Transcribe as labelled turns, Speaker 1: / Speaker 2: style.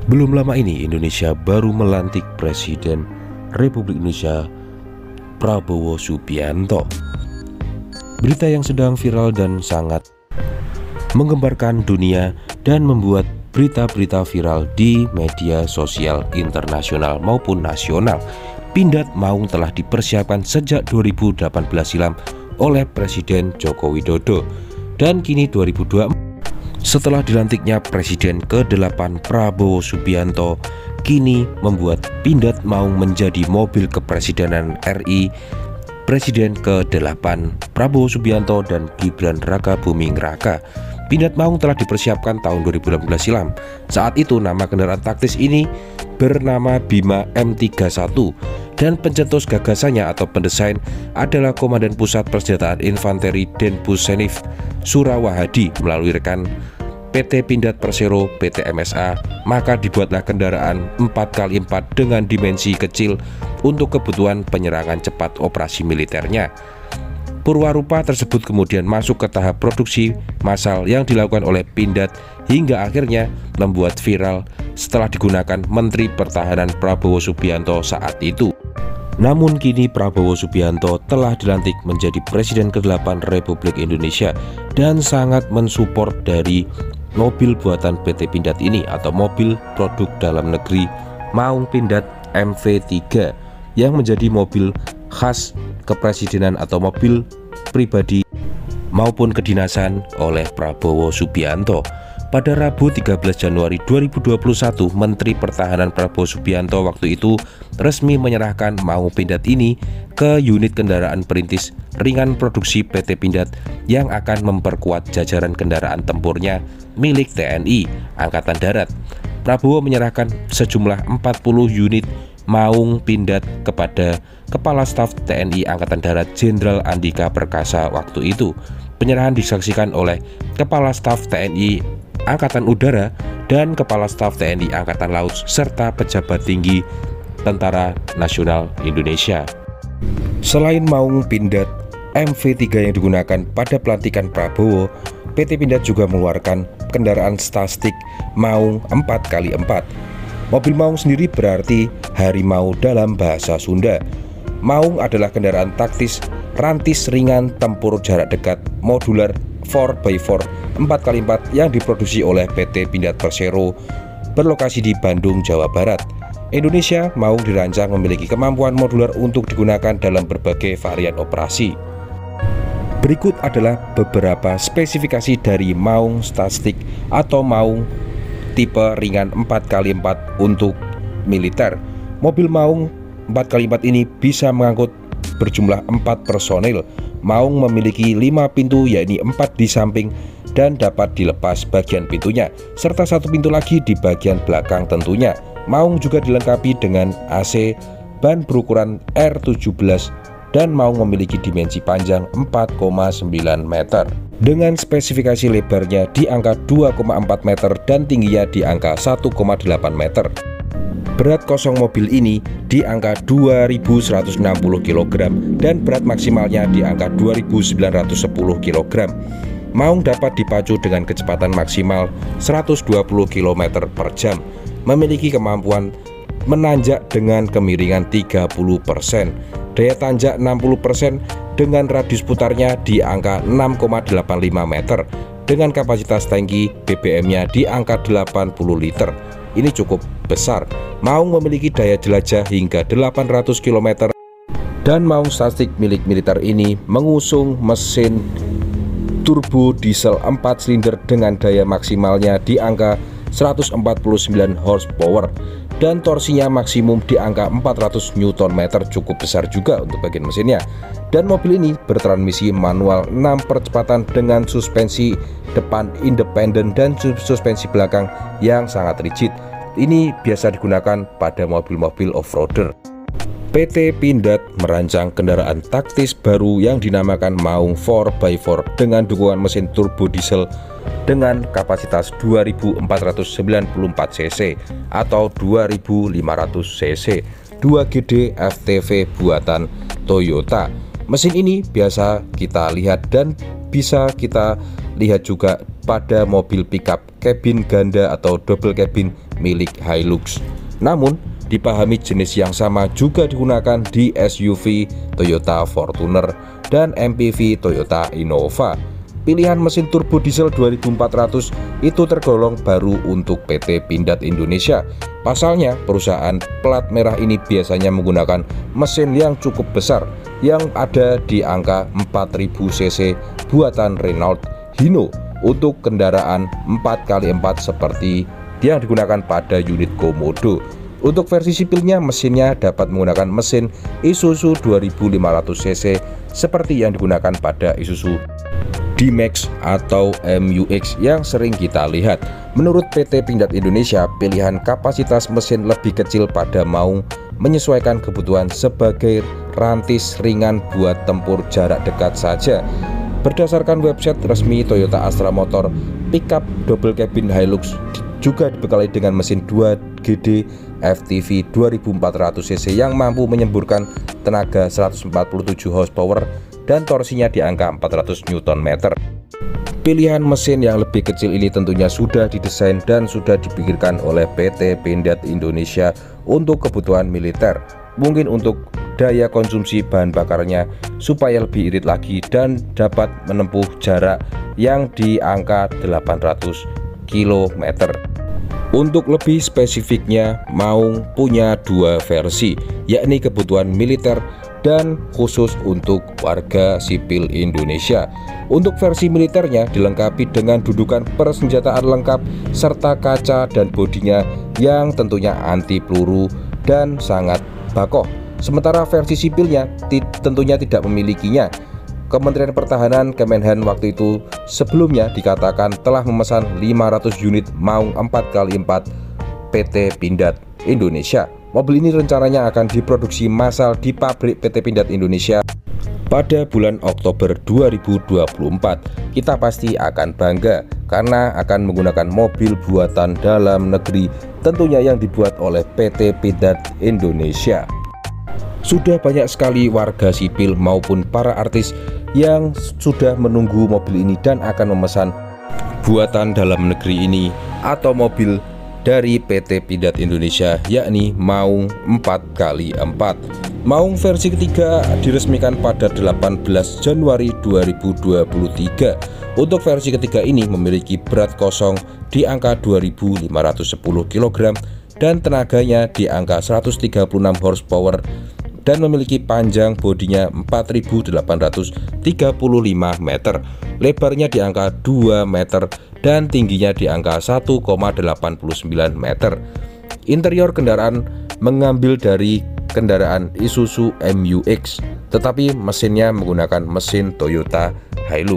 Speaker 1: Belum lama ini Indonesia baru melantik Presiden Republik Indonesia Prabowo Subianto. Berita yang sedang viral dan sangat menggemparkan dunia dan membuat berita-berita viral di media sosial internasional maupun nasional. Pindad Maung telah dipersiapkan sejak 2018 silam oleh Presiden Joko Widodo, dan kini 2024 setelah dilantiknya Presiden ke-8 Prabowo Subianto, kini membuat Pindad Maung menjadi mobil kepresidenan RI. Presiden ke-8 Prabowo Subianto dan Gibran Rakabuming Raka. Pindad Maung telah dipersiapkan tahun 2018 silam. Saat itu nama kendaraan taktis ini bernama Bima M31 dan pencetus gagasannya atau pendesain adalah Komandan Pusat Persenjataan Infanteri Denpussenif Surawahadi melalui rekan PT Pindad Persero PT MSA. Maka dibuatlah kendaraan 4x4 dengan dimensi kecil untuk kebutuhan penyerangan cepat operasi militernya. Purwarupa tersebut kemudian masuk ke tahap produksi massal yang dilakukan oleh Pindad hingga akhirnya membuat viral setelah digunakan Menteri Pertahanan Prabowo Subianto saat itu. Namun kini Prabowo Subianto telah dilantik menjadi Presiden ke-8 Republik Indonesia dan sangat mensupport dari mobil buatan PT Pindad ini atau mobil produk dalam negeri Maung Pindad MV3 yang menjadi mobil khas kepresidenan atau mobil pribadi maupun kedinasan oleh Prabowo Subianto. Pada Rabu 13 Januari 2021, Menteri Pertahanan Prabowo Subianto waktu itu resmi menyerahkan Maung Pindad ini ke unit kendaraan perintis ringan produksi PT Pindad yang akan memperkuat jajaran kendaraan tempurnya milik TNI Angkatan Darat. Prabowo menyerahkan sejumlah 40 unit Maung Pindad kepada Kepala Staf TNI Angkatan Darat Jenderal Andika Perkasa waktu itu. Penyerahan disaksikan oleh Kepala Staf TNI Angkatan Udara dan Kepala Staf TNI Angkatan Laut serta pejabat tinggi Tentara Nasional Indonesia. Selain Maung Pindad MV3 yang digunakan pada pelantikan Prabowo, PT Pindad juga mengeluarkan kendaraan statistik Maung 4x4. Mobil Maung sendiri berarti harimau dalam bahasa Sunda. Maung adalah kendaraan taktis rantis ringan tempur jarak dekat modular 4x4 4x4 yang diproduksi oleh PT Pindad Persero berlokasi di Bandung, Jawa Barat. Indonesia, Maung dirancang memiliki kemampuan modular untuk digunakan dalam berbagai varian operasi. Berikut adalah beberapa spesifikasi dari Maung statistik atau Maung tipe ringan 4x4 untuk militer. Mobil Maung 4x4 ini bisa mengangkut berjumlah 4 personil. Maung memiliki 5 pintu, yakni 4 di samping dan dapat dilepas bagian pintunya, serta 1 pintu lagi di bagian belakang tentunya. Maung juga dilengkapi dengan AC, ban berukuran R17 dan Maung memiliki dimensi panjang 4,9 meter dengan spesifikasi lebarnya di angka 2,4 meter dan tingginya di angka 1,8 meter. Berat kosong mobil ini di angka 2160 kg dan berat maksimalnya di angka 2910 kg. Maung dapat dipacu dengan kecepatan maksimal 120 km per jam, memiliki kemampuan menanjak dengan kemiringan 30%, daya tanjak 60% dengan radius putarnya di angka 6,85 meter, dengan kapasitas tangki BBM-nya di angka 80 liter. Ini cukup besar. Maung memiliki daya jelajah hingga 800 km dan Maung statistik milik militer ini mengusung mesin turbo diesel 4 silinder dengan daya maksimalnya di angka 149 horsepower dan torsinya maksimum di angka 400 Nm, cukup besar juga untuk bagian mesinnya. Dan mobil ini bertransmisi manual 6 percepatan dengan suspensi depan independen dan suspensi belakang yang sangat rigid. Ini biasa digunakan pada mobil-mobil off-roader. PT Pindad merancang kendaraan taktis baru yang dinamakan Maung 4x4 dengan dukungan mesin turbo diesel dengan kapasitas 2494 cc atau 2500 cc 2GD FTV buatan Toyota. Mesin ini biasa kita lihat dan bisa kita lihat juga pada mobil pickup cabin ganda atau double cabin milik Hilux. Namun, dipahami jenis yang sama juga digunakan di SUV Toyota Fortuner dan MPV Toyota Innova. Pilihan mesin turbo diesel 2400 itu tergolong baru untuk PT Pindad Indonesia. Pasalnya, perusahaan plat merah ini biasanya menggunakan mesin yang cukup besar yang ada di angka 4000 cc buatan Renault Hino untuk kendaraan 4x4 seperti yang digunakan pada unit Komodo. Untuk versi sipilnya, mesinnya dapat menggunakan mesin Isuzu 2500 cc seperti yang digunakan pada Isuzu D-Max atau MU-X yang sering kita lihat. Menurut PT Pindad Indonesia, pilihan kapasitas mesin lebih kecil pada Maung menyesuaikan kebutuhan sebagai rantis ringan buat tempur jarak dekat saja. Berdasarkan website resmi Toyota Astra Motor, pickup double cabin Hilux juga dibekali dengan mesin 2GD FTV 2400 cc yang mampu menyemburkan tenaga 147 horsepower dan torsinya di angka 400 Nm. Pilihan mesin yang lebih kecil ini tentunya sudah didesain dan sudah dipikirkan oleh PT Pindad Indonesia untuk kebutuhan militer. Mungkin untuk daya konsumsi bahan bakarnya supaya lebih irit lagi dan dapat menempuh jarak yang di angka 800 km. Untuk lebih spesifiknya, Maung punya dua versi, yakni kebutuhan militer dan khusus untuk warga sipil Indonesia. Untuk versi militernya dilengkapi dengan dudukan persenjataan lengkap serta kaca dan bodinya yang tentunya anti peluru dan sangat bakoh. Sementara versi sipilnya tentunya tidak memilikinya. Kementerian Pertahanan Kemenhan waktu itu sebelumnya dikatakan telah memesan 500 unit Maung 4x4 PT Pindad Indonesia. Mobil ini rencananya akan diproduksi massal di pabrik PT Pindad Indonesia pada bulan Oktober 2024. Kita pasti akan bangga karena akan menggunakan mobil buatan dalam negeri, tentunya yang dibuat oleh PT Pindad Indonesia. Sudah banyak sekali warga sipil maupun para artis yang sudah menunggu mobil ini dan akan memesan buatan dalam negeri ini atau mobil dari PT Pindad Indonesia, yakni Maung 4x4. Maung versi ketiga diresmikan pada 18 Januari 2023. Untuk versi ketiga ini memiliki berat kosong di angka 2510 kg dan tenaganya di angka 136 horsepower dan memiliki panjang bodinya 4835 meter, lebarnya di angka 2 meter dan tingginya di angka 1,89 meter. Interior kendaraan mengambil dari kendaraan Isuzu MU-X, tetapi mesinnya menggunakan mesin Toyota Hilux.